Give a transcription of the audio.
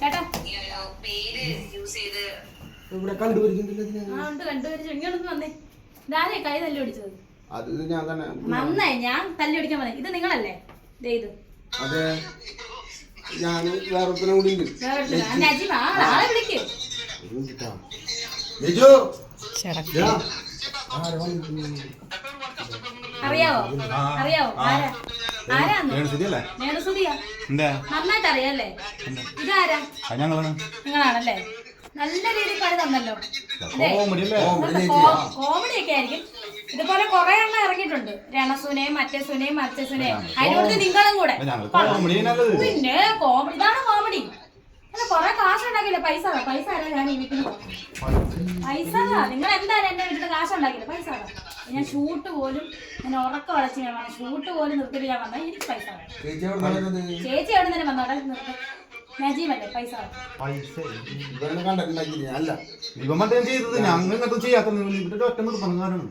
ചേട്ടാ ഇവിടെ കണ്ടുപിടിക്കുന്നില്ല. ഇങ്ങോട്ടൊന്ന് വന്നേ. ഇതാരേ കൈ തല്ലി പിടിച്ചത്? അത് ഞാൻ തന്നെ. നന്നായി, ഞാൻ തല്ലി പിടിക്കാൻ വന്നേ. ഇത് നിങ്ങളല്ലേ? ഇത് അതെ, ഞാൻ വേറെ കൂടി ആളെ വിളിക്ക്. അറിയാവോ? ആരാ? ആരാന്ന്? നേണുസുതിയാ? നന്നായിട്ട് അറിയാല്ലേ? ഇതാരാ? നിങ്ങളാണല്ലേ? നല്ല രീതിയിൽ പണി തന്നല്ലോ. കോമഡി ഒക്കെ ആയിരിക്കും. ഇതുപോലെ കുറെ എണ്ണം ഇറങ്ങിയിട്ടുണ്ട്. രണസുനയും മറ്റേ സുനയും മറ്റേ സുനയും. അതിനോട് നിങ്ങളും കൂടെ. പിന്നെ കോമഡി, ഇതാണ് കോമഡി. അല്ല, കൊറേ കാശ് ഉണ്ടാക്കില്ല. പൈസ ആരാ? ഞാൻ ഈ വീട്ടിൽ പൈസ നിങ്ങൾ എന്തായാലും എന്റെ വീട്ടിൽ കാശ് ഉണ്ടാക്കില്ല. പൈസ ഞാൻ ഷൂട്ട് പോലും ഞാൻ ഉറക്ക വളച്ച് ഞാൻ വന്നു. ഷൂട്ട് പോലും നിർത്തിട്ട് ഞാൻ വന്നാൽ എനിക്ക് പൈസ വേണം. ചേച്ചി എവിടെ നിന്ന് വന്നോട്ടെ? നിർത്തി നജീമല്ലേ? പൈസ അല്ല ഇവ മറ്റേ ചെയ്തത് ഞങ്ങൾ ചെയ്യാത്ത ഒറ്റ നിർബന്ധം.